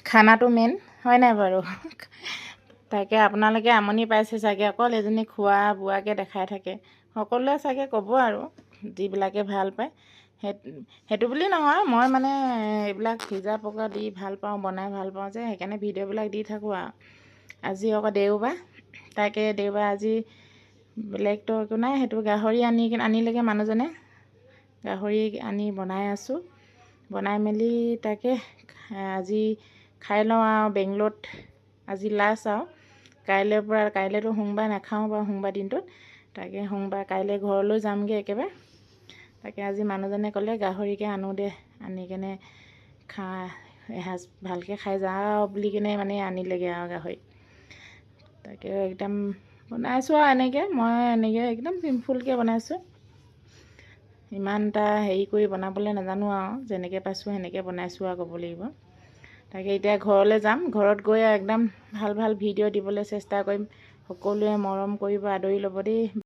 খানাটো মেইন হয় নাই বাৰু? তাকে আপোনালোকে আমনি পাইছে চাগে, অকল এজনী খোৱা বোৱাকে দেখাই থাকে। সকলোৱে চাগে ক'ব আৰু যিবিলাকে ভাল পায়। সেইটো বুলি নহয়, মই মানে এইবিলাক ভিজা পকা দি ভাল পাওঁ, বনাই ভাল পাওঁ যে, সেইকাৰণে ভিডিঅ'বিলাক দি থাকোঁ আৰু। আজি আকৌ দেওবাৰ, তাকে দেওবাৰ আজি বেলেগতো একো নাই, সেইটো গাহৰি আনিলেগৈ মানুহজনে। গাহৰি আনি বনাই আছোঁ, বনাই মেলি তাকে আজি খাই লওঁ আৰু। বেংগলোৰত আজি লাষ্ট আৰু, কাইলৈতো সোমবাৰ নাখাওঁ বাৰু, সোমবাৰ দিনটোত। তাকে সোমবাৰ কাইলৈ ঘৰলৈ যামগৈ একেবাৰে। তাকে আজি মানুহজনে ক'লে গাহৰিকে আনো দে, আনি কেনে এসাঁজ ভালকৈ খাই যাওঁ বুলি কেনে মানে আনিলেগৈ আৰু গাহৰি। তাকে একদম বনাইছোঁ আৰু মই একদম চিম্পুলকৈ বনাইছোঁ। ইমান এটা হেৰি কৰি বনাবলৈ নাজানো আৰু, যেনেকৈ পাইছোঁ সেনেকৈ বনাইছোঁ আৰু ক'ব লাগিব। তাকে এতিয়া ঘৰলৈ যাম, ঘৰত গৈ একদম ভাল ভিডিঅ' দিবলৈ চেষ্টা কৰিম। সকলোৱে মৰম কৰিব, আদৰি ল'ব দেই।